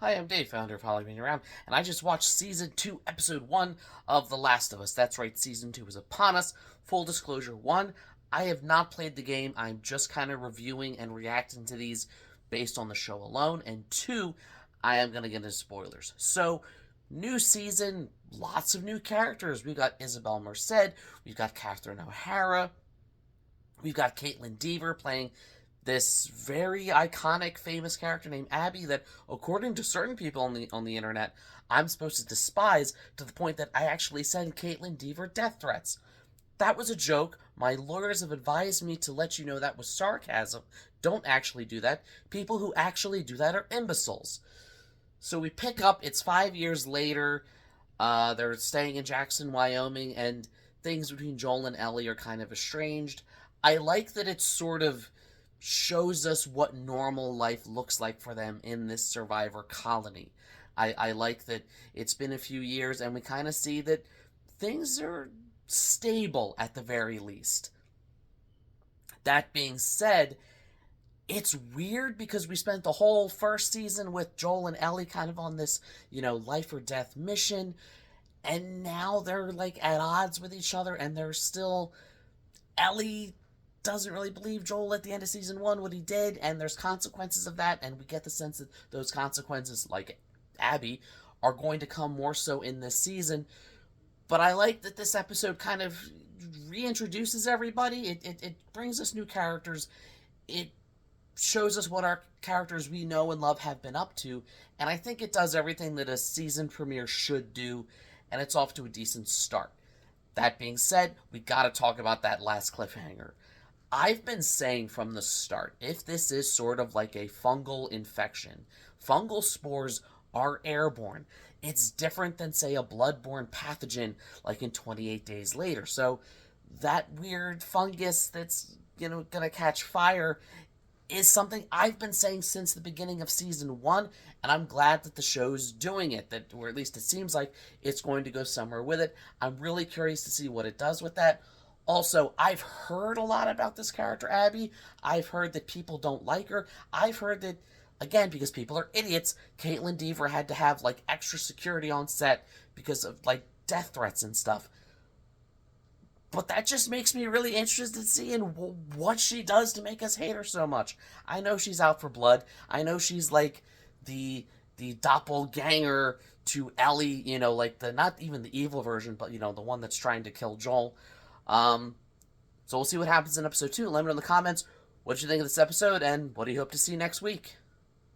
Hi, I'm Dave, founder of Holly Being Around, and I just watched Season 2, Episode 1 of The Last of Us. That's right, Season 2 is upon us. Full disclosure, 1, I have not played the game. I'm just kind of reviewing and reacting to these based on the show alone. And 2, I am going to get into spoilers. So, new season, lots of new characters. We've got Isabel Merced, we've got Catherine O'Hara, we've got Caitlin Dever playing this very iconic, famous character named Abby that, according to certain people on the internet, I'm supposed to despise to the point that I actually send Caitlin Dever death threats. That was a joke. My lawyers have advised me to let you know that was sarcasm. Don't actually do that. People who actually do that are imbeciles. So we pick up, it's 5 years later. They're staying in Jackson, Wyoming, and things between Joel and Ellie are kind of estranged. I like that it sort of shows us what normal life looks like for them in this survivor colony. I like that it's been a few years and we kind of see that things are stable at the very least. That being said, it's weird because we spent the whole first season with Joel and Ellie kind of on this, life or death mission, and now they're like at odds with each other, and they're still. Ellie doesn't really believe Joel at the end of season 1 what he did, and there's consequences of that, and we get the sense that those consequences, like Abby, are going to come more so in this season. But I like that this episode kind of reintroduces everybody. It brings us new characters. It shows us what our characters we know and love have been up to, and I think it does everything that a season premiere should do, and it's off to a decent start. That being said, we gotta talk about that last cliffhanger. I've been saying from the start, if this is sort of like a fungal infection, fungal spores are airborne. It's different than, say, a bloodborne pathogen like in 28 Days Later. So that weird fungus that's, gonna catch fire is something I've been saying since the beginning of season 1, and I'm glad that the show's doing it, that or at least it seems like it's going to go somewhere with it. I'm really curious to see what it does with that. Also, I've heard a lot about this character, Abby. I've heard that people don't like her. I've heard that, again, because people are idiots, Caitlin Dever had to have, like, extra security on set because of, like, death threats and stuff. But that just makes me really interested in seeing what she does to make us hate her so much. I know she's out for blood. I know she's like the doppelganger to Ellie, like the not even the evil version, but the one that's trying to kill Joel. Um, so we'll see what happens in episode 2. Let me know in the comments what you think of this episode and what do you hope to see next week.